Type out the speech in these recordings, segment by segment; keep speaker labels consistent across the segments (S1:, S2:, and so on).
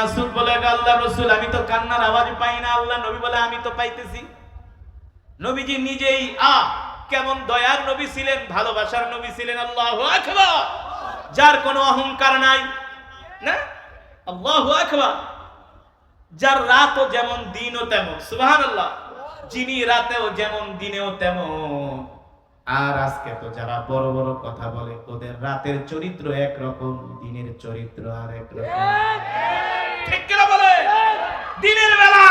S1: মাসউদ বলে, আল্লাহ রাসূল আমি তো কান্নার আওয়াজ পাই না। আল্লাহ নবী বলে, আমি তো পাইতেছি। নবীজি নিজেই কেমন দয়ার নবী ছিলেন, ভালোবাসার নবী ছিলেন। আল্লাহু আকবার। যার কোনো অহংকার নাই না, আল্লাহু আকবার। যার রাতও যেমন দিনও তেমন, সুবহানাল্লাহ। যিনি রাতেও যেমন দিনেও তেমন। আর আজকে তো যারা বড় বড় কথা বলে, ওদের রাতের চরিত্র একরকম, দিনের চরিত্র আর একরকম। ঠিক কিনা বলে? দিনের বেলা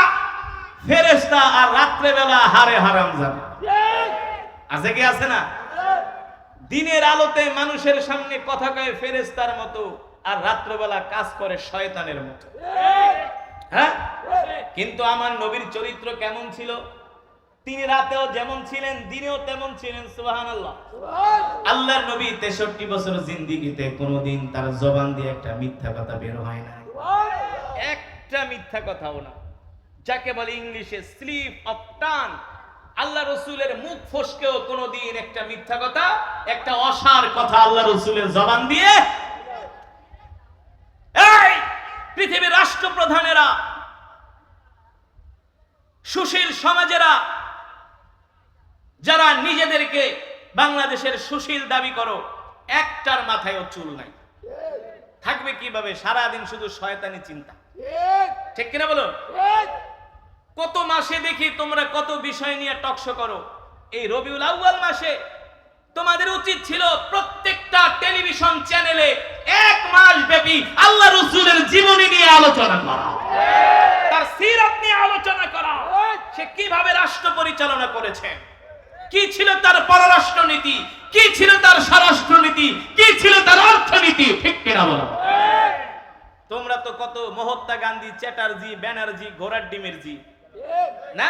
S1: ফেরেশতা আর রাত্রে বেলা হারে হারামজাদা। আছে কি আছে না? দিনের আলোতে মানুষের সামনে কথা কয় ফেরেশতার মতো, আর রাত্রবেলা কাজ করে শয়তানের মতো। হ্যাঁ, কিন্তু আমার নবীর চরিত্র কেমন ছিল? তিনি রাতেও যেমন ছিলেন, দিনেও তেমন ছিলেন। সুবহানাল্লাহ। আল্লাহর নবী 63 বছর জিন্দেগিতে কোনোদিন তার জবান দিয়ে একটা মিথ্যা কথা বের হয় না, একটা মিথ্যা কথাও না। যাকে বলে ইংলিশে স্লিপ অফ টাং। আল্লাহ রাসূলের মুখ ফসকেও কোনোদিন একটা মিথ্যা কথা, একটা অসার কথা আল্লাহ রাসূলের জবান দিয়ে। এই পৃথিবীর রাষ্ট্রপ্রধানেরা, সুশীল সমাজেরা, যারা নিজেদেরকে বাংলাদেশের সুশীল দাবি করো, একটার মাথায়ও চুল নাই। থাকবে কিভাবে? সারাদিন শুধু শয়তানি চিন্তা। ঠিক কিনা বলো? কত মাসে দেখি তোমরা কত বিষয় নিয়ে টকশো করো। এই রবিউল আউয়াল মাসে তোমাদের উচিত ছিল প্রত্যেকটা টেলিভিশন চ্যানেলে 1 মাস ব্যাপী আল্লাহ রাসূলের জীবনী নিয়ে আলোচনা করা, তার সিরাত নিয়ে আলোচনা করা। সে কিভাবে রাষ্ট্র পরিচালনা করেছে, কি ছিল তার পররাষ্ট্র নীতি, কি ছিল তার স্বরাষ্ট্র নীতি, কি ছিল তার অর্থনীতি। ঠিক কিনা বলো? তোমরা তো কত মহাত্মা গান্ধী, চ্যাটার্জি, ব্যানার্জি, ঘোড়ার ডিমের জি না,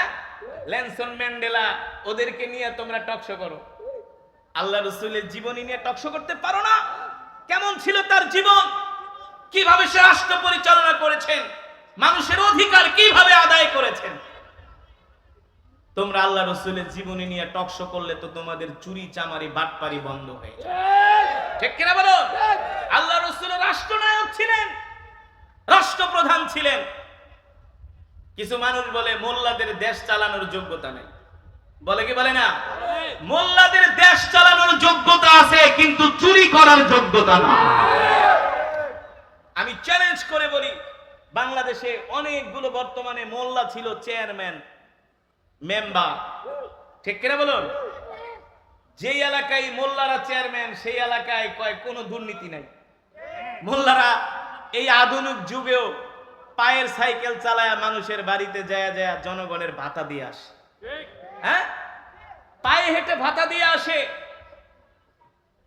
S1: লেনসন ম্যান্ডেলা, ওদেরকে নিয়ে তোমরা টকশো করো। আল্লাহ রাসূলের জীবনী নিয়ে টকশো করতে পারো না? কেমন ছিল তার জীবন, কিভাবে সে রাষ্ট্র পরিচালনা করেছেন, মানুষের অধিকার কিভাবে আদায় করেছেন। তোমরা আল্লাহ রাসূলের জীবনী নিয়ে টকশো করলে তো তোমাদের চুরি চামারি বাটপারি বন্ধ হয়ে যাবে। ঠিক কিনা বলো? আল্লাহ রাসূল রাষ্ট্রনায়ক ছিলেন, রাষ্ট্রপ্রধান ছিলেন। কিছু মানুষ বলে মোল্লাদের দেশ চালানোর যোগ্যতা নাই। বলে কি বলে না? মোল্লাদের দেশ চালানোর যোগ্যতা আছে, কিন্তু চুরি করার যোগ্যতা না। আমি চ্যালেঞ্জ করে বলি, বাংলাদেশে অনেকগুলো বর্তমানে মোল্লা ছিল চেয়ারম্যান, মেম্বার। ঠিক কিনা বলুন? যেই এলাকায় মোল্লারা চেয়ারম্যান, সেই এলাকায় কয় কোনো দুর্নীতি নাই। মোল্লারা এই আধুনিক যুগেও পায়ের সাইকেল চালায় মানুষের বাড়িতে যায় যায় জনগণের ভাতা দিয়ে আসে। হ্যাঁ, পায়ে হেঁটে ভাতা দিয়ে আসে।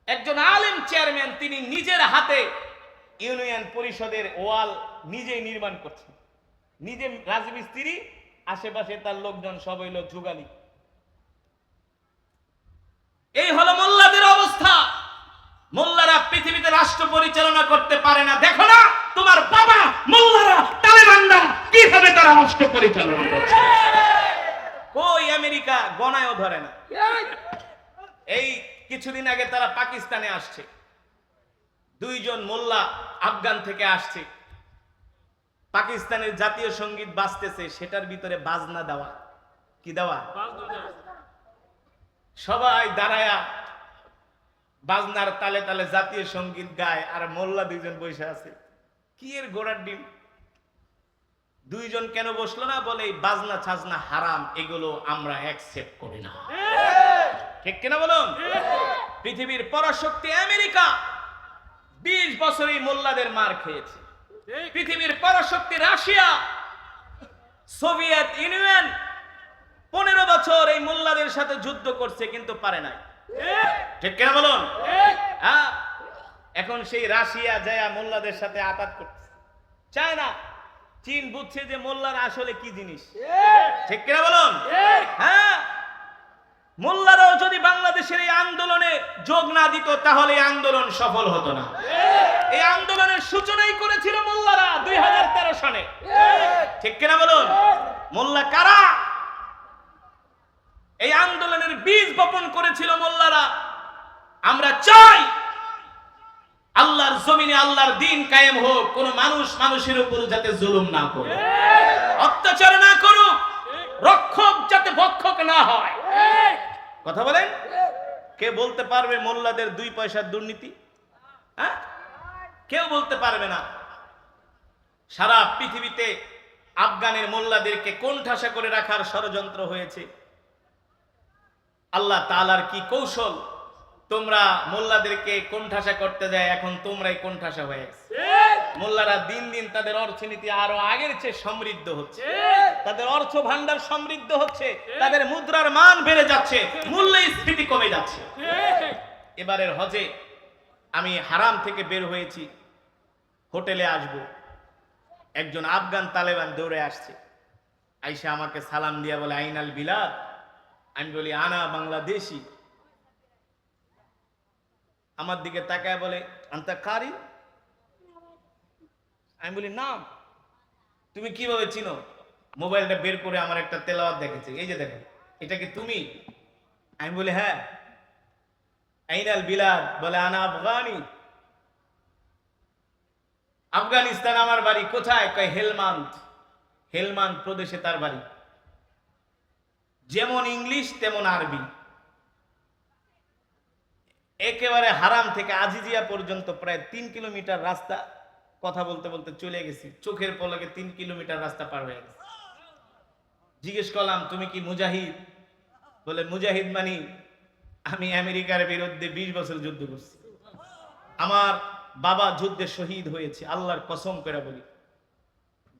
S1: একজন আলেম চেয়ারম্যান, তিনি নিজের হাতে ইউনিয়ন পরিষদের ওয়াল নিজেই নির্মাণ করছেন, নিজে রাজমিস্ত্রি, আশেপাশে তার লোকজন সব হইল যুগালি। এই হলো মোল্লাদের অবস্থা। মোল্লারা পৃথিবীতে রাষ্ট্র পরিচালনা করতে পারে না। দেখো না তোমার বাবা মোল্লারা, তালেবানরা কিভাবে তারা রাষ্ট্র পরিচালনা করছে। কই আমেরিকা গণায়ও ধরে না। এই কিছুদিন আগে তারা পাকিস্তানে আসছে, 2 জন মোল্লা আফগান থেকে আসছে। পাকিস্তানের জাতীয় সঙ্গীত বাজতেছে, সেটার ভিতরে বাজনা দেওয়া। কি দেওয়া? সবাই দাঁড়ায়া বাজনার তালে তালে জাতীয় সঙ্গীত গায়, আর মোল্লা 2 জন বসে আছে। কি এর গোড়ার ডিম? 2 জন কেন বসলো না? বলে এই বাজনা ছাজনা হারাম, এগুলো আমরা অ্যাকসেপ্ট করি না। ঠিক কিনা বলুন? পৃথিবীর পরাশক্তি আমেরিকা 20 বছরই মোল্লাদের মার খেয়েছে। পৃথিবীর পরাশক্তি রাশিয়া, সোভিয়েত ইউনিয়ন 15 বছর এই মোল্লাদের সাথে যুদ্ধ করছে, কিন্তু পারে নাই। ঠিক কিনা বলুন? হ্যাঁ, এখন সেই রাশিয়া যায় মোল্লাদের সাথে আঘাত করছে, চায় না। চীন বুঝছে যে মোল্লারা আসলে কি জিনিস। ঠিক কিনা বলুন? হ্যাঁ, মোল্লারাও যদি বাংলাদেশের এই আন্দোলনে যোগ না দিত, তাহলে এই আন্দোলন সফল হতো না। এই আন্দোলনের সূচনাই করেছিল মোল্লারা 2013 সালে। ঠিক কিনা বলুন? মোল্লা কারা? এই আন্দোলনের বীজ বপন করেছিল মোল্লারা। আমরা চাই আল্লাহর জমিনে আল্লাহর দিন কায়েম হোক, কোন মানুষ মানুষের উপর যাতে জুলুম না করে, অত্যাচার না করুক, রক্ষক যাতে ভক্ষক না হয়। কথা বলেন, কে বলতে পারবে মোল্লাদের 2 পয়সার দুর্নীতি? হ্যাঁ, কেউ বলতে পারবে না। সারা পৃথিবীতে আফগানের মোল্লাদেরকে কোণঠাসা করে রাখার ষড়যন্ত্র হয়েছে। আল্লাহ তাআলার কি কৌশল, তোমরা মোল্লাদেরকে কোণঠাসা করতে যায়, এখন তোমরাই কোণঠাসা হয়ে গেছে। মোল্লারা দিন দিন তাদের অর্থনীতি আরো আগের চেয়ে সমৃদ্ধ হচ্ছে, তাদের অর্থ ভান্ডার সমৃদ্ধ হচ্ছে, তাদের মুদ্রার মান বেড়ে যাচ্ছে, মূল্যস্ফীতি কমে যাচ্ছে। এবারের হজে আমি হারাম থেকে বের হয়েছি, হোটেলে আসব, একজন আফগান তালেবান দৌড়ে আসছে, আইসা আমাকে সালাম দিয়া বলে আইনাল বিলাদ। আমি বলি আনা বাংলাদেশি। আমার দিকে তাকায় বলে আন্তা কারি। আমি বলি নাম। তুমি কিভাবে চিনো? মোবাইলটা বের করে আমার একটা তেলাওয়াত দেখেছে, এই যে দেখো, এটা কি তুমি? আমি বলি হ্যাঁ। আইনাল বিলাদ, বলে আনা আফগানি। আফগানিস্তান আমার বাড়ি। কোথায়? কয় হেলমান্দ। হেলমান্দ প্রদেশে তার বাড়ি। যেমন ইংলিশ তেমন আরবি। একেবারে হারাম থেকে আজিজিয়া পর্যন্ত প্রায় 3 কিলোমিটার রাস্তা, কথা বলতে বলতে চলে গেছি, চোখের পলকে 3 কিলোমিটার রাস্তা পার হয়ে গেছে। জিজ্ঞেস করলাম তুমি কি মুজাহিদ? বলে মুজাহিদ মানি আমি আমেরিকার বিরুদ্ধে 20 বছর যুদ্ধ করছি, আমার বাবা যুদ্ধে শহীদ হয়েছে, আল্লাহর কসম করে বলি।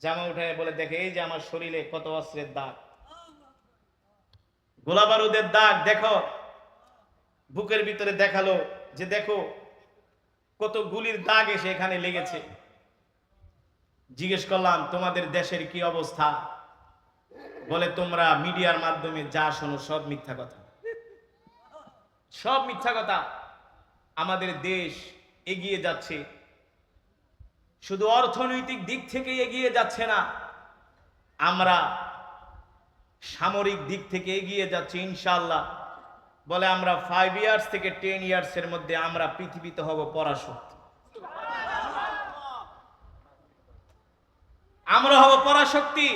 S1: জামা উঠায় বলে দেখে এই যে আমার শরীরে কত অস্ত্রের দাগ, গোলা বারুদের দাগ দেখো। বুকের ভিতরে দেখালো যে দেখো কত গুলির দাগ এসে এখানে লেগেছে। জিজ্ঞেস করলাম তোমাদের দেশের কি অবস্থা? বলে তোমরা মিডিয়ার মাধ্যমে যা শোনো সব মিথ্যা কথা, সব মিথ্যা কথা। আমাদের দেশ এগিয়ে যাচ্ছে, শুধু অর্থনৈতিক দিক থেকে এগিয়ে যাচ্ছে না, আমরা সামরিক দিক থেকে এগিয়ে যাচ্ছি ইনশাআল্লাহ। বলে আমরা 5 ইয়ার্স থেকে 10 ইয়ার্সের মধ্যে আমরা পৃথিবীতে হব পরাশক্তি, আমরা হব পরাশক্তি।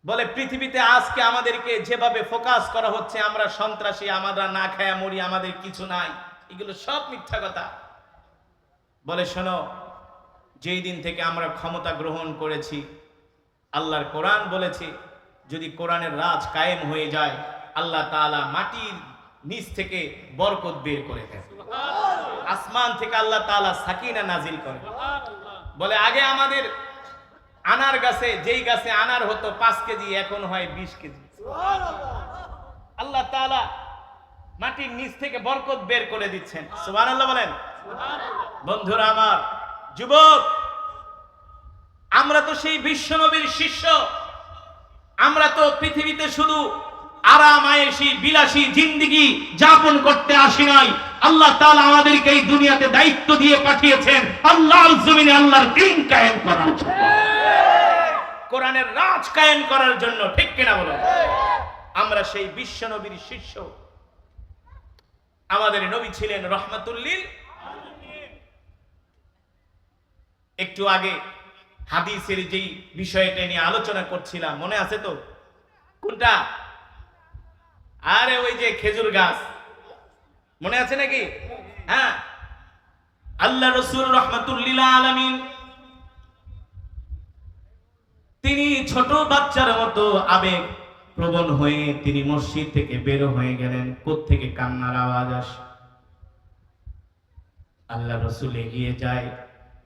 S1: বলে পৃথিবীতে আজকে আমাদেরকে যেভাবে ফোকাস করা হচ্ছে, আমরা সন্ত্রাসী, আমরা না খায়া মরি, আমাদের কিছু নাই, এগুলো সব মিথ্যা কথা। বলে শোনো, যেই দিন থেকে আমরা ক্ষমতা গ্রহণ করেছি, আল্লাহর কোরআন বলেছে যদি কোরআনের রাজ কায়েম হয়ে যায়, আল্লাহ তাআলা মাটির নিচ থেকে বরকত বের করে দেন, আসমান থেকে আল্লাহ তাআলা সাকিনা নাজিল করে। বলে আগে আমাদের আনার গাছে, যেই গাছে আনার হতো 5 কেজি, এখন হয় 20 কেজি। আল্লাহ তাআলা মাটির নিচ থেকে বরকত বের করে দিচ্ছেন। সুবহানাল্লাহ বলেন। বন্ধুরা আমার, যুবক, আমরা তো সেই বিশ্বনবীর শিষ্য, আমরা তো পৃথিবীতে শুধু আরামায়েশী বিলাসী জিন্দেগি যাপন করতে আসি নাই। আল্লাহ তাআলা আমাদেরকে এই দুনিয়াতে দায়িত্ব দিয়ে পাঠিয়েছেন আল্লাহর জমিনে আল্লাহর দ্বীন কায়েম করার জন্য, কোরআনের রাজ কায়েম করার জন্য। ঠিক কিনা বলো? আমরা সেই বিশ্বনবীর শিষ্য। আমাদের নবী ছিলেন রহমাতুল লিল আলামিন। একটু আগে হাদিসের যেই বিষয়টা নিয়ে আলোচনা করছিলাম, মনে আছে তো? কোনটা? আরে ওই যে খেজুর গাছ, মনে আছে নাকি? হ্যাঁ, আল্লাহ রাসূল রাহমাতুল লিল আলামিন তিনি ছোট বাচ্চার মতো আবেগ প্রবণ হয়ে তিনি মসজিদ থেকে বের হয়ে গেলেন। কোত্থেকে কান্নার আওয়াজ আসে। আল্লাহ রাসূল এগিয়ে যায়,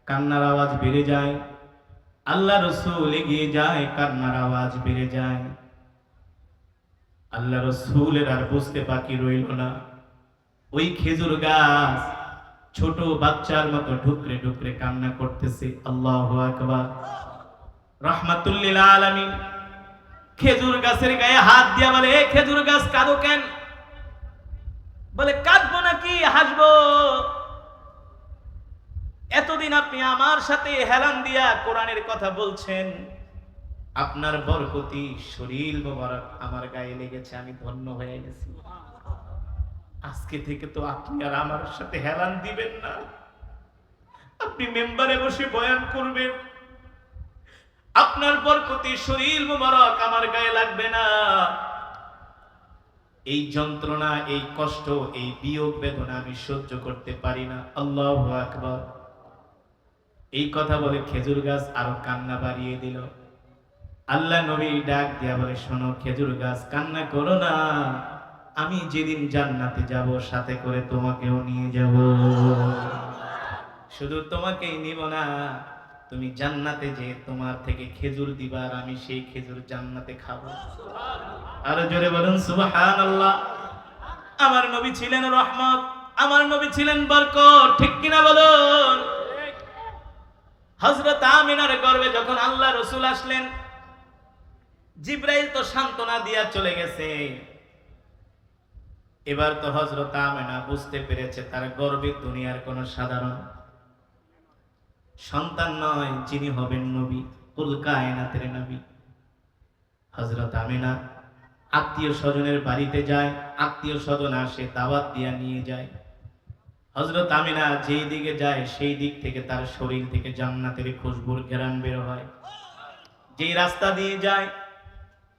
S1: কান্নার আওয়াজ বেড়ে যায়। আল্লাহ রাসূল এগিয়ে যায়, কান্নার আওয়াজ বেড়ে যায়। আল্লাহ রাসূলের আর বুঝতে বাকি রইল না, ওই খেজুর গাছ ছোট বাচ্চার মতো ঢুকরে ঢুকরে কান্না করতেছে। আল্লাহু আকবার। রাহমাতুল লিল আলামিন খেজুর গাছের গায়ে হাত দিয়া বলে, এ খেজুর গাছ কাঁদো কেন? বলে কাঁদবো নাকি হাসবো? এতদিন আপনি আমার সাথে হেলান দিয়া কোরআনের কথা বলছেন, আপনার বরকতি শরীর মোবারক আমার গায়ে লেগেছে, আমি ধন্য হয়ে গেছি। আজকে থেকে তো আপনি আর আমার সাথে হেলান দিবেন না, আপনি মেম্বারে বসে বয়ান করবেন, আপনার বরকতি শরীর মুবারক আমার গায়ে লাগবে না। এই যন্ত্রণা, এই কষ্ট, এই বিয়োগ বেদনা আমি সহ্য করতে পারি না। আল্লাহু আকবার। এই কথা বলে খেজুর গাছ আরো কান্না বাড়িয়ে দিল। আল্লাহ নবী ডাক দিয়া বলে, শোনো খেজুর গাছ, কান্না করো না, আমি যেদিন জান্নাতে যাব সাথে করে তোমাকেও নিয়ে যাব। শুধু তোমাকেই নিব না, তুমি জান্নাতে যে তোমার থেকে খেজুর দিবা আর আমি সেই খেজুর জান্নাতে খাবো। আরো জোরে বলুন সুবহানাল্লাহ। আমার নবী ছিলেন রহমত, আমার নবী ছিলেন বরকত, ঠিক কিনা বলুন? হযরত আমিনার গর্ভে যখন আল্লাহ রাসূল আসলেন, জিবরাইল তো সান্ত্বনা দিয়া চলে গেছে। এবার তো হযরত আমিনা বুঝতে পেরেছে তার গর্ভে দুনিয়ার কোন সাধারণ সন্তান নয়, যিনি হবেন নবী, কুল কায়নাতের নবী। হযরত আমিনা আত্মীয় স্বজনের বাড়িতে যায়, আত্মীয় স্বজন আসে, দাওয়াত দিয়া নিয়ে যায়। হযরত আমিনা যেই দিকে যায় সেই দিক থেকে তার শরীর থেকে জান্নাতের খুশবুর ঘ্রাণ বের হয়। যেই রাস্তা দিয়ে যায়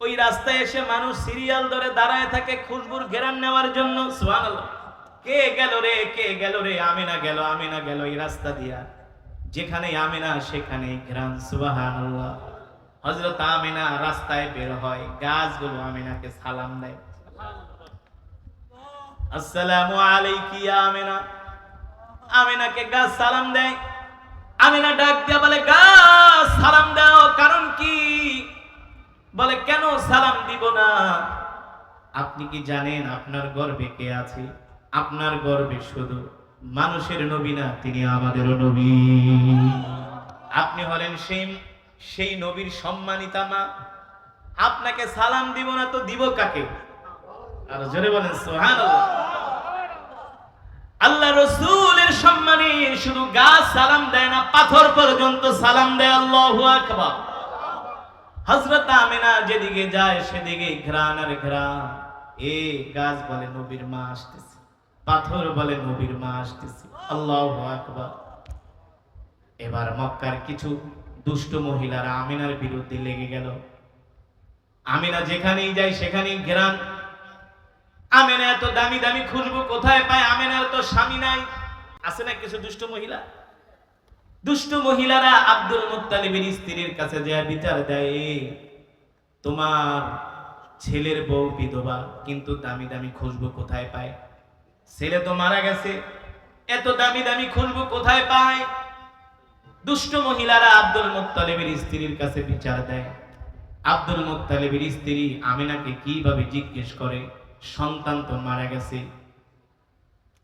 S1: ওই রাস্তায় এসে মানুষ সিরিয়াল ধরে দাঁড়ায় থাকে খুশবুর ঘ্রাণ নেওয়ার জন্য। সুবহানাল্লাহ। কে গেল রে, কে গেল রে? আমিনা গেল, আমিনা গেল এই রাস্তা দিয়া। যেখানে আমিনা সেখানে ঘ্রাণ। সুবহানাল্লাহ। হযরত আমিনা রাস্তায় বের হয়, গাছগুলো আমিনাকে সালাম দেয়, আসসালামু আলাইকি ইয়া আমিনা। আমিনাকে গাছ সালাম দেয়। আমিনা ডাক দিয়া বলে, গাছ সালাম দাও, কারণ কি? বলে, কেন সালাম দিব না? আপনি কি জানেন আপনার গর্ভে কে আছে? আপনার গর্ভে শুধু মানুষের নবী না, তিনি আমাদেরও নবী। আপনি হলেন সেই নবীর সম্মানিতা মা। আপনাকে সালাম দিব না তো দিব কাকে? আর জোরে বলেন সুবহানাল্লাহ। আল্লাহ রাসূলের সম্মানে শুধু গাছ সালাম দেয় না, পাথর পর্যন্ত সালাম দেয়। আল্লাহু আকবার। হযরত আমিনা যেদিকে যায় সেদিকে ঘ্রাণ আর ঘ্রাণ। এই গাছ বলে নবীর মা আসতেছে, পাথর বলে নবীর মা আসতেছে। আল্লাহু আকবার। এবার মক্কার কিছু দুষ্ট মহিলারা আমিনার বিরুদ্ধে লেগে গেল। আমিনা যেখানেই যায় সেখানেই ঘ্রাণ। আমিনা এত দামি দামি খুশবু কোথায় পায়? আমিনার তো স্বামী নাই। আছে না কিছু দুষ্ট মহিলা? দুষ্ট মহিলারা আব্দুল মুত্তালিবের স্ত্রীর কাছে যায় বিচার দেয়, তোমার ছেলের বউ বিধবা, কিন্তু দামি দামি খুশবু কোথায় পায়? ছেলে তো মারা গেছে, এত দামি দামি খুশবু কোথায় পায়? দুষ্ট মহিলারা আব্দুল মুত্তালিবের স্ত্রীর কাছে বিচার দেয়। আব্দুল মুত্তালিবের স্ত্রী আমিনাকে কিভাবে জিজ্ঞেস করে, সন্তান তো মারা গেছে,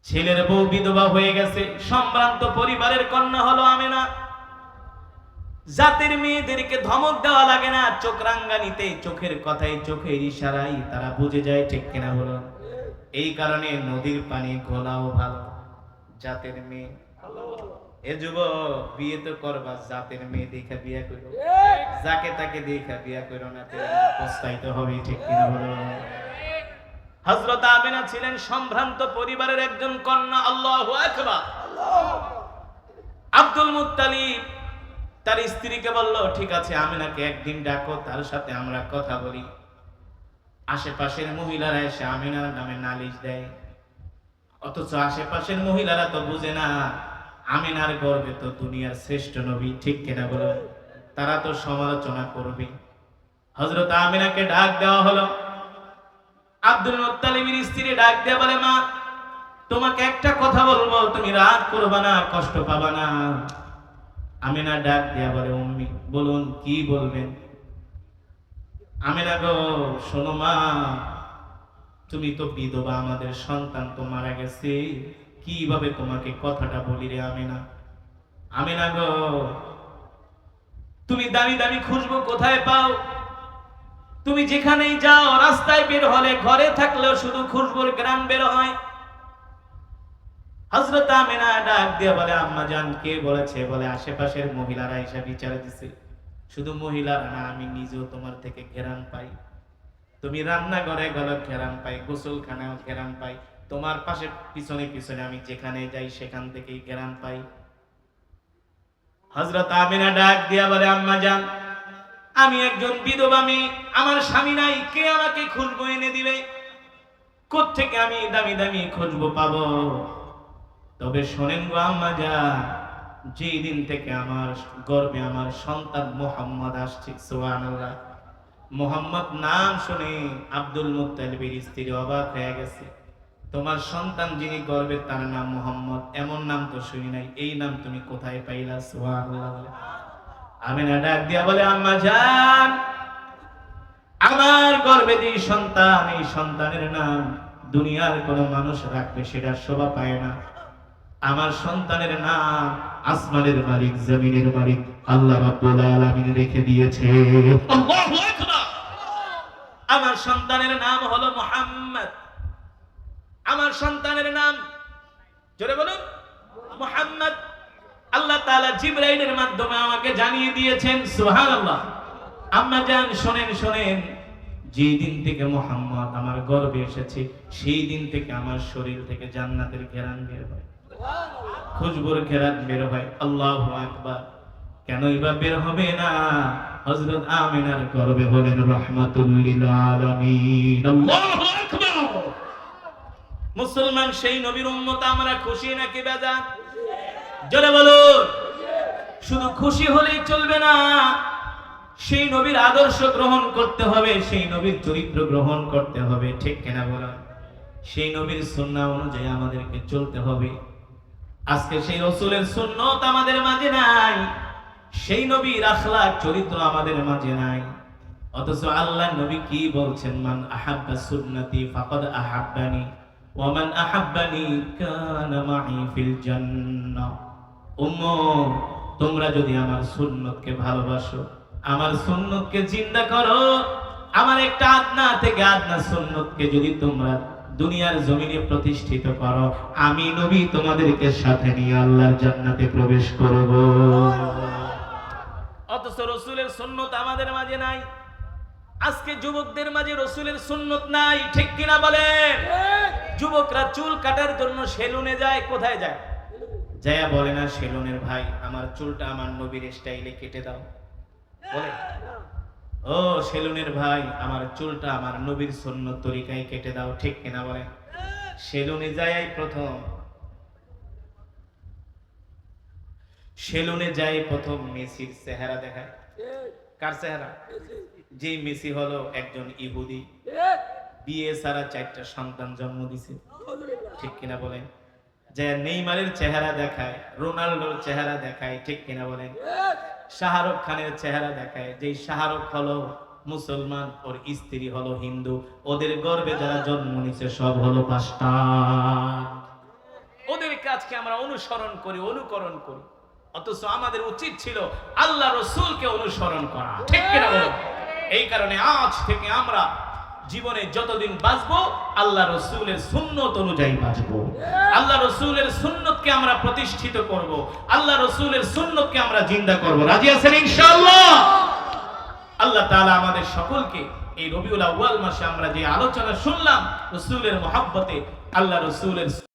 S1: ছেলের বউ বিধবা হয়ে গেছে, সম্ভ্রান্ত পরিবারের কন্যা হলো আমিনা। জাতের মেয়েদেরকে ধমক দেওয়া লাগে না, চোখ রাঙ্গানিতে, চোখের কথায়, চোখের ইশারায় তারা বুঝে যায়, ঠিক কিনা বলুন? এই কারণে নদীর পানি ঘোলাও ভালো, জাতের মেয়ে। এ যুবক, বিয়ে তো করবা, জাতের মেয়ে দেখা বিয়ে করো, যাকে তাকে দেখা বিয়ে করো না, পস্তাইতে হবে, ঠিক কিনা বলুন? হযরত আমিনা ছিলেন সম্ভ্রান্ত পরিবারের একজন কন্যা। আল্লাহু আকবার। আব্দুল মুত্তালিব তার স্ত্রীকে বলল, ঠিক আছে আমিনাকে একদিন ডাকো, তার সাথে আমরা কথা বলি। আশেপাশের মহিলারা এসে আমিনার নামে নালিশ দেয়, অথচ আশেপাশের মহিলারা তো বুঝে না আমিনার গর্ভে তো দুনিয়ার শ্রেষ্ঠ নবী, ঠিক কিনা বলুন? তারা তো সমালোচনা করবে। হযরত আমিনাকে ডাক দেওয়া হলো। আব্দুল মুত্তালিবের স্ত্রী ডাক দিয়ে বলে, মা, তোমাকে একটা কথা বলবো, তুমি রাগ করবা না, কষ্ট পাবা না। আমিনা ডাক দিয়া বলে, উম্মি বলুন, কি বলবেন? আমিনা গো, শোনো মা, তুমি তো বিধবা, আমাদের সন্তান তো মারা গেছে, কিভাবে তোমাকে কথাটা বলি রে আমিনা। আমিনা গো, তুমি দামি দামি খুশবু কোথায় পাও? তুমি যেখানেই যাও, রাস্তায় বের হলে, ঘরে থাকলেও শুধু খুশবুর ঘ্রাণ বের হয়। হযরত আমিনা ডাক দিয়ে বলে, আম্মা জান, কে বলেছে? বলে, আশেপাশের মহিলারা এসে বিচার দিছে। শুধু মহিলারা না, আমি নিজেও তোমার থেকে ঘ্রাণ পাই। তুমি রান্নাঘরে গেলে ঘ্রাণ পাই, গোসলখানায়ও ঘ্রাণ পাই, তোমার পাশে পিছনে পিছনে আমি যেখানে যাই সেখান থেকেই ঘ্রাণ পাই। হযরত আমিনা ডাক দিয়া বলে, আম্মা জান, আমি একজন বিধবা মেয়ে, আমার স্বামী নাই, কে আমাকে খুঁজবো এনে দিবে? কোত্থেকে আমি দামি দামি খুঁজবো পাবো? তবে শোনেন গো আম্মা জান, যেই দিন থেকে আমার গর্ভে আমার সন্তান মুহাম্মদ আসছে, সুবহানাল্লাহ, মুহাম্মদ নাম শুনে আব্দুল মুত্তালিবের স্ত্রী অবাক হয়ে গেছে। তোমার সন্তান যিনি গর্ভে তার নাম মুহাম্মদ, এমন নাম তো শুনি নাই, এই নাম তুমি কোথায় পাইলা? সুবহানাল্লাহ। আমিনা ডাক দিয়া বলে, আম্মা জান, আমার গর্ভে যে সন্তান, এই সন্তানের নাম দুনিয়ার কোন মানুষ রাখবে সেটা শোভা পায় না। আমার সন্তানের নাম আসমানের মালিক, জমিনের মালিক আল্লাহ রাব্বুল আলামিন রেখে দিয়েছে। আল্লাহু আকবার। আমার সন্তানের নাম হলো মুহাম্মদ। আমার সন্তানের নাম, জোরে বলুন, মুহাম্মদ। আল্লাহ তাআলা জিবরাইলের মাধ্যমে আমাকে জানিয়ে দিয়েছেন, সুবহানাল্লাহ। আম্মা জান শোনেন, শোনেন, যেই দিন থেকে মুহাম্মদ আমার গর্ভে এসেছে সেই দিন থেকে আমার শরীর থেকে জান্নাতের ঘেরান বের হয়, খুশবুর ঘেরান বের হয়। আল্লাহু আকবার। কেনই বা বের হবে না? হযরত আমিনার গর্ভে হলেন রাহমাতুল লিল আলামিন। আল্লাহু আকবার। মুসলমান সেই নবীর উম্মত আমরা খুশি নাকি বেজার? জোরে বলুন। শুধু খুশি হলেই চলবে না, সেই নবীর আদর্শ গ্রহণ করতে হবে, সেই নবীর চরিত্র গ্রহণ করতে হবে, ঠিক কিনা বলেন? সেই নবীর সুন্নাহ অনুযায়ী আমাদেরকে চলতে হবে। আজকে সেই রাসূলের সুন্নাত আমাদের মাঝে নাই, সেই নবীর আখলাক চরিত্র আমাদের মাঝে নাই। অথচ আল্লাহর নবী কি বলছেন? মান আহাব্বা সুন্নতি ফাকাদ আহাব্বানি ওয়া মান আহাব্বানি কানা মাই ফিল জান্নাহ। উম্মত, তোমরা যদি আমার সুন্নতকে ভালোবাসো, আমার সুন্নতকে জিন্দা করো, আমার একটা আদনা থেকে আদনা সুন্নতকে যদি তোমরা দুনিয়ার জমিনে প্রতিষ্ঠিত করো, আমি নবী তোমাদেরকে সাথে নিয়ে আল্লাহর জান্নাতে প্রবেশ করব। অথচ রাসূলের সুন্নত আমাদের মাঝে নাই। আজকে যুবকদের মাঝে রাসূলের সুন্নত নাই, ঠিক কিনা বলেন? যুবকরা চুল কাটার জন্য সেলুনে যায়, কোথায় যায়? যায়া বলে না, সেলুনের ভাই আমার চুলটা আমার নবীর স্টাইলে কেটে দাও, বলে? ও সেলুনের ভাই, আমার চুলটা আমার নবীর সুন্নত তরিকায় কেটে দাও, ঠিক কিনা বলেন? সেলুনে যাই প্রথম, সেলুনে যাই প্রথম মেসির চেহারা দেখায়। কার চেহারা? যে মেসি হলো একজন ইহুদি, বিয়ে ছাড়া 4টা সন্তান জন্ম দিছে, ঠিক কিনা বলেন? যে নেইমারের চেহারা দেখায়, রোনাল্ডোর চেহারা দেখায়, ঠিক কিনা বলেন? শাহরুখ খানের চেহারা দেখায়, যে শাহরুখ হলো মুসলমান, ওর স্ত্রী হলো হিন্দু, ওদের গর্ভে যারা জন্ম নিছে সব হলো পাস্টার। ওদের কাজকে আমরা অনুসরণ করি, অনুকরণ করি। অথচ আমাদের উচিত ছিল আল্লাহ রাসূলকে অনুসরণ করা, ঠিক কিনা বলেন? এই কারণে আজ থেকে আমরা জীবনে যতদিন বাঁচবো আল্লাহ রাসূলের সুন্নত অনুযায়ী বাঁচবো। আল্লাহ রাসূলের সুন্নতকে আমরা প্রতিষ্ঠিত করব, আল্লাহ রাসূলের সুন্নতকে আমরা জিন্দা করব। রাজি আছেন ইনশাআল্লাহ? আল্লাহ তাআলা আমাদের সকলকে এই রবিউল আউয়াল মাসে আমরা যে আলোচনা শুনলাম রাসূলের মহব্বতে, আল্লাহ রাসূলের